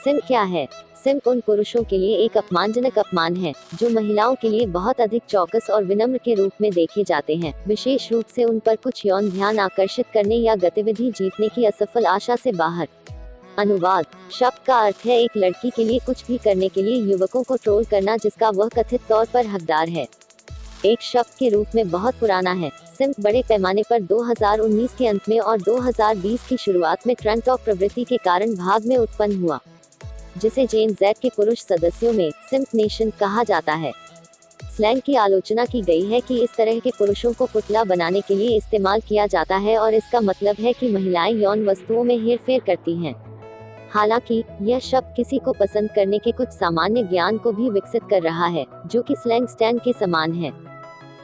Simp क्या है? Simp उन पुरुषों के लिए एक अपमानजनक अपमान है जो महिलाओं के लिए बहुत अधिक चौकस और विनम्र के रूप में देखे जाते हैं, विशेष रूप से उन पर कुछ यौन ध्यान आकर्षित करने या गतिविधि जीतने की असफल आशा से बाहर। अनुवाद: शब्द का अर्थ है एक लड़की के लिए कुछ भी करने के लिए युवकों को ट्रोल करना जिसका वह कथित तौर पर हकदार है। एक शब्द के रूप में बहुत पुराना है। सिम्प बड़े पैमाने पर 2019 के अंत में और 2020 की शुरुआत में ट्रेंड टॉक प्रवृत्ति के कारण भाग में उत्पन्न हुआ, जिसे जेन ज़ेड के पुरुष सदस्यों में सिम्प नेशन कहा जाता है। स्लैंग की आलोचना की गई है कि इस तरह के पुरुषों को पुतला बनाने के लिए इस्तेमाल किया जाता है और इसका मतलब है कि महिलाएं यौन वस्तुओं में हेरफेर करती हैं। हालांकि यह शब्द किसी को पसंद करने के कुछ सामान्य ज्ञान को भी विकसित कर रहा है, जो कि स्लैंग स्टैंड के समान है।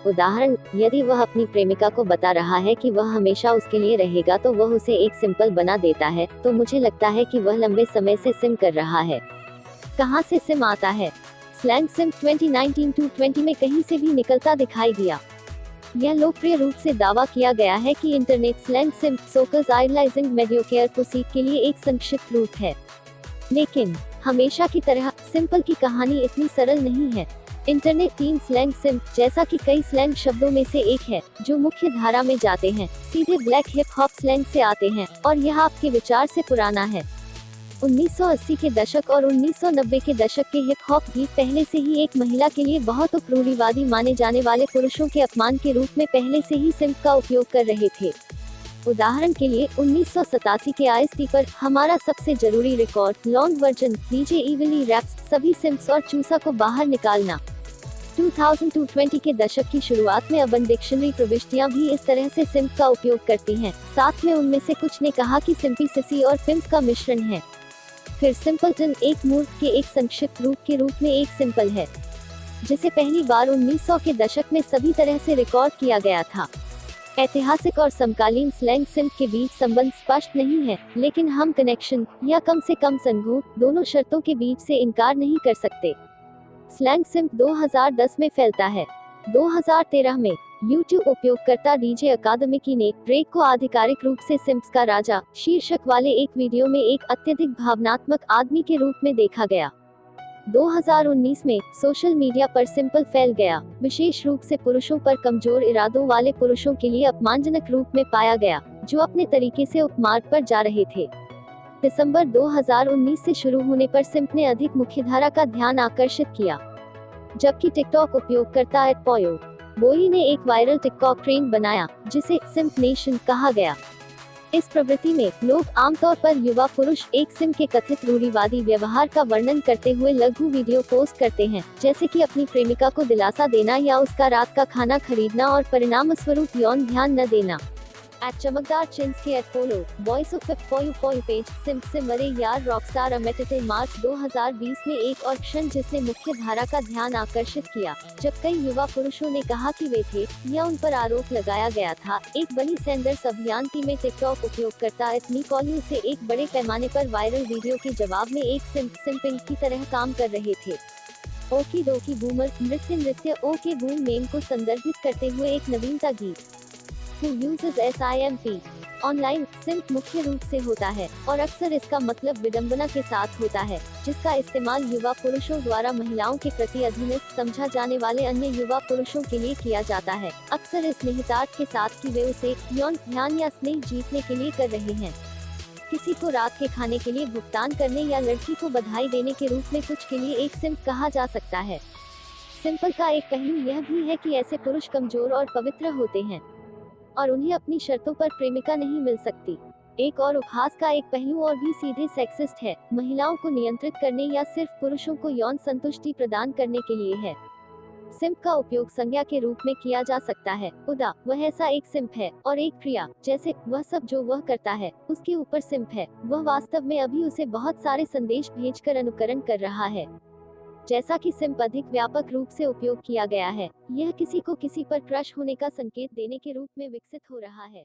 उदाहरण: यदि वह अपनी प्रेमिका को बता रहा है कि वह हमेशा उसके लिए रहेगा तो वह उसे एक सिंपल बना देता है, तो मुझे लगता है कि वह लंबे समय से सिम कर रहा है। कहां से सिम आता है? स्लैंग सिम 2019-20 में कहीं से भी निकलता दिखाई दिया। यह लोकप्रिय रूप से दावा किया गया है कि internet slang SIM soccers idolising मेडियोकेयर pussy के लिए एक संक्षिप्त रूप है। लेकिन हमेशा की तरह सिंपल की कहानी इतनी सरल नहीं है। इंटरनेट टीम स्लैंग सिम, जैसा कि कई स्लैंग शब्दों में से एक है जो मुख्य धारा में जाते हैं, सीधे ब्लैक हिप हॉप स्लैंग से आते हैं और यह आपके विचार से पुराना है। 1980 के दशक और 1990 के दशक के हिप हॉप गीत पहले से ही एक महिला के लिए बहुत रूढ़िवादी माने जाने वाले पुरुषों के अपमान के रूप में पहले से ही सिम्प का उपयोग कर रहे थे। उदाहरण के लिए 1987 के आईएसटी पर हमारा सबसे जरूरी रिकॉर्ड लॉन्ग वर्जन डीजे इविली रैप्स सभी सिम्प्स और चूसा को बाहर निकालना। 2020 के दशक की शुरुआत में अर्बन डिक्शनरी प्रविष्टियां भी इस तरह से सिम्प का उपयोग करती हैं। साथ में उनमें से कुछ ने कहा कि सिम्पलिसिटी और पिंप का मिश्रण है। फिर सिंपलटन एक मूर्ख के एक संक्षिप्त रूप के रूप में एक सिंपल है, जिसे पहली बार 1900 के दशक में सभी तरह से रिकॉर्ड किया गया था। ऐतिहासिक और समकालीन स्लैंग सिम्प के बीच संबंध स्पष्ट नहीं है, लेकिन हम कनेक्शन या कम से कम संघों दोनों शर्तों के बीच से इनकार नहीं कर सकते। स्लैंग सिम्प 2010 में फैलता है। 2013 में YouTube उपयोगकर्ता डीजे अकादमिकी ने ड्रेक को आधिकारिक रूप से सिम्प्स का राजा शीर्षक वाले एक वीडियो में एक अत्यधिक भावनात्मक आदमी के रूप में देखा गया। 2019 में सोशल मीडिया पर सिंपल फैल गया, विशेष रूप से पुरुषों पर कमजोर इरादों वाले पुरुषों के लिए अपमानजनक रूप में पाया गया, जो अपने तरीके से उपमार्ग पर जा रहे थे। दिसंबर 2019 से शुरू होने पर सिम्प ने अधिक मुख्यधारा का ध्यान आकर्षित किया, जबकि टिकटॉक उपयोगकर्ता @पोयो बोई ने एक वायरल टिकटॉक ट्रेंड बनाया जिसे सिम्प नेशन कहा गया। इस प्रवृत्ति में लोग आमतौर पर युवा पुरुष एक सिम के कथित रूढ़िवादी व्यवहार का वर्णन करते हुए लघु वीडियो पोस्ट करते हैं, जैसे कि अपनी प्रेमिका को दिलासा देना या उसका रात का खाना खरीदना और परिणामस्वरूप यौन ध्यान न देना। चमकदार चिन्स के पोलो वॉइस ऑफ पोयो पेज सिम्प से मरे यार रॉकस्टार अमेटेटे मार्च 2020 में एक और क्षण जिसने मुख्य धारा का ध्यान आकर्षित किया, जब कई युवा पुरुषों ने कहा कि वे थे या उन पर आरोप लगाया गया था एक बनी सैंडर्स अभियान टीम में टिकटॉक उपयोगकर्ता निकोलियो से एक बड़े पैमाने पर वायरल वीडियो के जवाब में एक सिम्पिंग की तरह काम कर रहे थे। ओकी डोकी बूमर नृत्य ओके बूम नेम को संदर्भित करते हुए एक नवीनता गीत Who uses SIMP online SIMP मुख्य रूप से होता है और अक्सर इसका मतलब विडंबना के साथ होता है, जिसका इस्तेमाल युवा पुरुषों द्वारा महिलाओं के प्रति अधीनस्थ समझा जाने वाले अन्य युवा पुरुषों के लिए किया जाता है, अक्सर इस निहितार्थ के साथ कि वे उसे यौन ध्यान या स्नेह जीतने के लिए कर रहे हैं। किसी को रात के खाने के लिए भुगतान करने या लड़की को बधाई देने के रूप में कुछ के लिए एक सिम्प कहा जा सकता है। सिंपल का एक पहलू यह भी है कि ऐसे पुरुष कमजोर और पवित्र होते हैं और उन्हें अपनी शर्तों पर प्रेमिका नहीं मिल सकती। एक और उपहास का एक पहलू और भी सीधे सेक्सिस्ट है, महिलाओं को नियंत्रित करने या सिर्फ पुरुषों को यौन संतुष्टि प्रदान करने के लिए है। सिम्प का उपयोग संज्ञा के रूप में किया जा सकता है, उदा वह ऐसा एक सिम्प है, और एक क्रिया जैसे वह सब जो वह करता है उसके ऊपर सिम्प है, वह वास्तव में अभी उसे बहुत सारे संदेश भेजकर अनुकरण कर रहा है। जैसा कि सिम्प अधिक व्यापक रूप से उपयोग किया गया है, यह किसी को किसी पर क्रश होने का संकेत देने के रूप में विकसित हो रहा है।